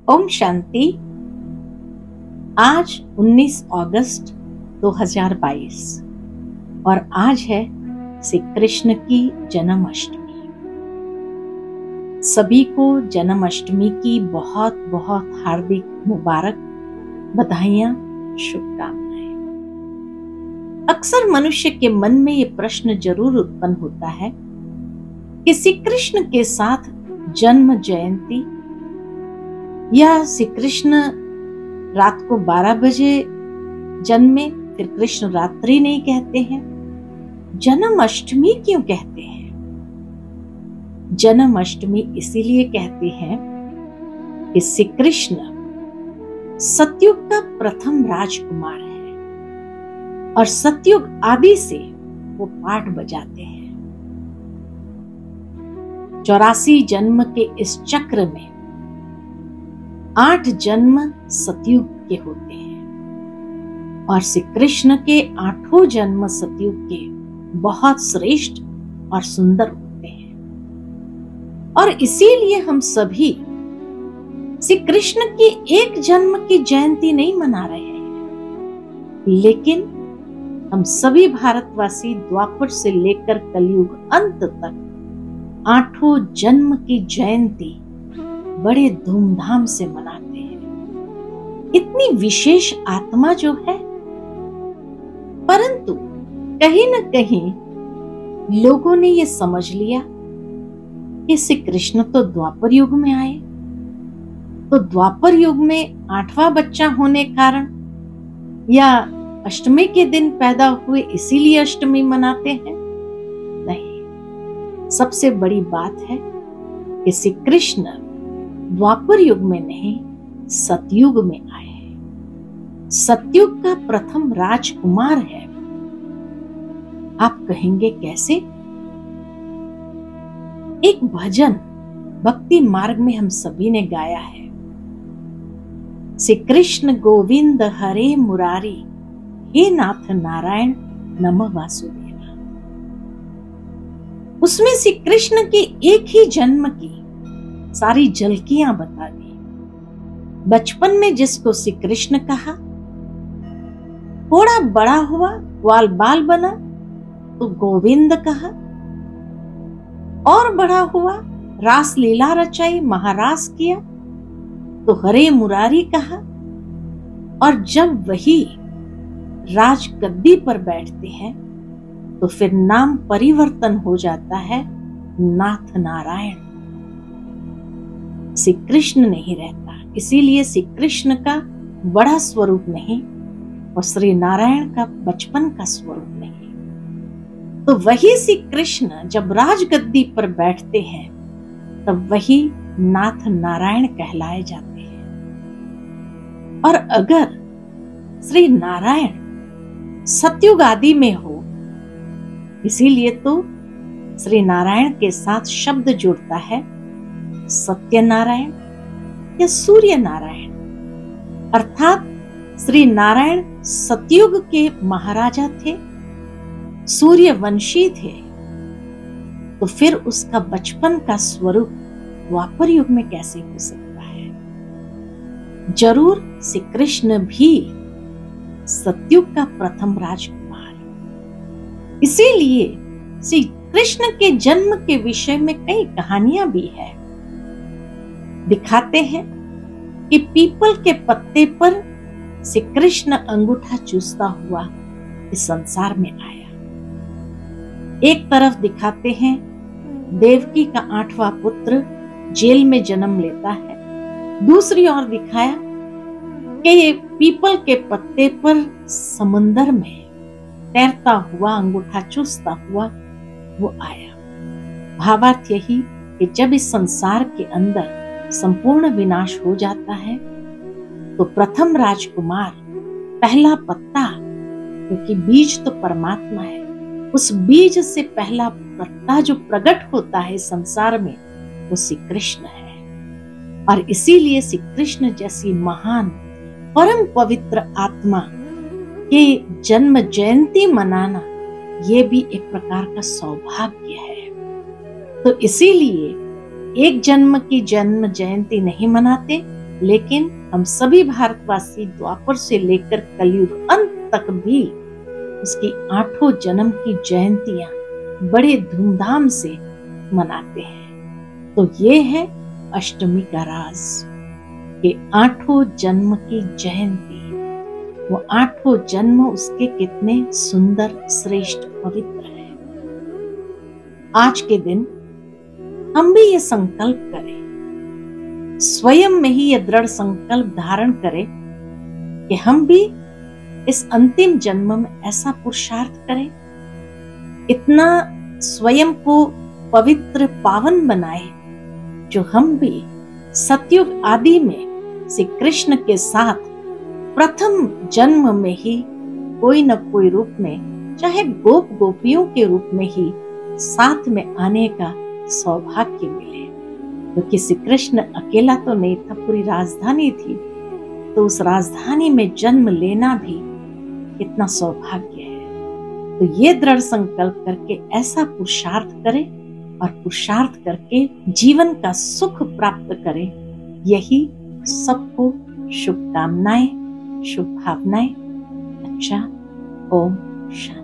ओम शांति। आज 19 अगस्त 2022 और आज है श्री कृष्ण की जन्माष्टमी। सभी को जन्माष्टमी की बहुत बहुत हार्दिक मुबारक, बधाइयां, शुभकामनाएं। अक्सर मनुष्य के मन में ये प्रश्न जरूर उत्पन्न होता है कि श्री कृष्ण के साथ जन्म जयंती या श्री कृष्ण रात को 12 बजे जन्मे, फिर कृष्ण रात्रि नहीं कहते हैं, जन्माष्टमी क्यों कहते हैं? जन्माष्टमी इसीलिए कहते हैं कि श्री कृष्ण सतयुग का प्रथम राजकुमार है और सतयुग आदि से वो पाठ बजाते हैं। 84 जन्म के इस चक्र में 8 जन्म सतयुग के होते हैं और श्री कृष्ण के 8 जन्म सतयुग के बहुत श्रेष्ठ और सुंदर होते हैं। और इसीलिए हम सभी श्री कृष्ण की एक जन्म की जयंती नहीं मना रहे हैं, लेकिन हम सभी भारतवासी द्वापर से लेकर कलयुग अंत तक 8 जन्म की जयंती बड़े धूमधाम से मनाते हैं। इतनी विशेष आत्मा जो है, परंतु कहीं न कहीं लोगों ने ये समझ लिया कि श्री कृष्ण तो द्वापर युग में आए, तो द्वापर युग में 8वां बच्चा होने कारण या अष्टमी के दिन पैदा हुए इसीलिए अष्टमी मनाते हैं? नहीं, सबसे बड़ी बात है कि श्री कृष्ण द्वापर युग में नहीं, सतयुग में आए हैं। सतयुग का प्रथम राजकुमार है। आप कहेंगे कैसे? एक भजन भक्ति मार्ग में हम सभी ने गाया है, श्री कृष्ण गोविंद हरे मुरारी, हे नाथ नारायण नमः वासुदेवा। उसमें श्री कृष्ण के एक ही जन्म की सारी झलकियां बता दी। बचपन में जिसको श्री कृष्ण कहा, थोड़ा बड़ा हुआ, ग्वाल बाल बना तो गोविंद कहा, और बड़ा हुआ, रास लीला रचाई, महारास किया तो हरे मुरारी कहा, और जब वही राज गद्दी पर बैठते हैं तो फिर नाम परिवर्तन हो जाता है नाथ नारायण। श्री कृष्ण नहीं रहता, इसीलिए श्री कृष्ण का बड़ा स्वरूप नहीं और श्री नारायण का बचपन का स्वरूप नहीं। तो वही श्री कृष्ण जब राजगद्दी पर बैठते हैं तब वही नाथ नारायण कहलाए जाते हैं। और अगर श्री नारायण सतयुग आदि में हो, इसीलिए तो श्री नारायण के साथ शब्द जुड़ता है सत्य नारायण या सूर्य नारायण, अर्थात श्री नारायण सतयुग के महाराजा थे, सूर्य वंशी थे, तो फिर उसका बचपन का स्वरूप द्वापर युग में कैसे हो सकता है? जरूर श्री कृष्ण भी सतयुग का प्रथम राजकुमार। इसीलिए श्री कृष्ण के जन्म के विषय में कई कहानियां भी है। दिखाते हैं कि पीपल के पत्ते पर श्री कृष्ण अंगूठा चूसता हुआ इस संसार में आया। एक तरफ दिखाते हैं देवकी का 8वां पुत्र जेल में जन्म लेता है, दूसरी ओर दिखाया कि पीपल के पत्ते पर समुंदर में तैरता हुआ, अंगूठा चूसता हुआ वो आया। भावार्थ यही कि जब इस संसार के अंदर संपूर्ण विनाश हो जाता है तो प्रथम राजकुमार, पहला पत्ता, क्योंकि बीज तो परमात्मा है, उस बीज से पहला पत्ता जो प्रकट होता है संसार में वो श्री कृष्ण है। और इसीलिए श्री कृष्ण जैसी महान परम पवित्र आत्मा के जन्म जयंती मनाना ये भी एक प्रकार का सौभाग्य है। तो इसीलिए एक जन्म की जन्म जयंती नहीं मनाते, लेकिन हम सभी भारतवासी द्वापर से लेकर कलयुग अंत तक भी उसकी 8 जन्म की जयंतियां बड़े धूमधाम से मनाते हैं। तो ये है अष्टमी का राज कि 8 जन्म की जयंती, वो 8 जन्म उसके कितने सुंदर, श्रेष्ठ, पवित्र है। आज के दिन हम भी ये संकल्प करें, स्वयं में ही ये दृढ़ संकल्प धारण करें कि हम भी इस अंतिम जन्म में ऐसा पुरुषार्थ करें, इतना स्वयं को पवित्र पावन बनाए, जो हम भी सतयुग आदि में श्री कृष्ण के साथ प्रथम जन्म में ही कोई न कोई रूप में, चाहे गोप गोपियों के रूप में ही साथ में आने का सौभाग्य मिले। क्योंकि श्री कृष्ण अकेला तो नहीं था, पूरी राजधानी थी, तो उस राजधानी में जन्म लेना भी कितना सौभाग्य है। तो ये दृढ़ संकल्प करके ऐसा पुरुषार्थ करें और पुरुषार्थ करके जीवन का सुख प्राप्त करें। यही सबको शुभकामनाएं, शुभ भावनाएं। अच्छा, ओम शांति।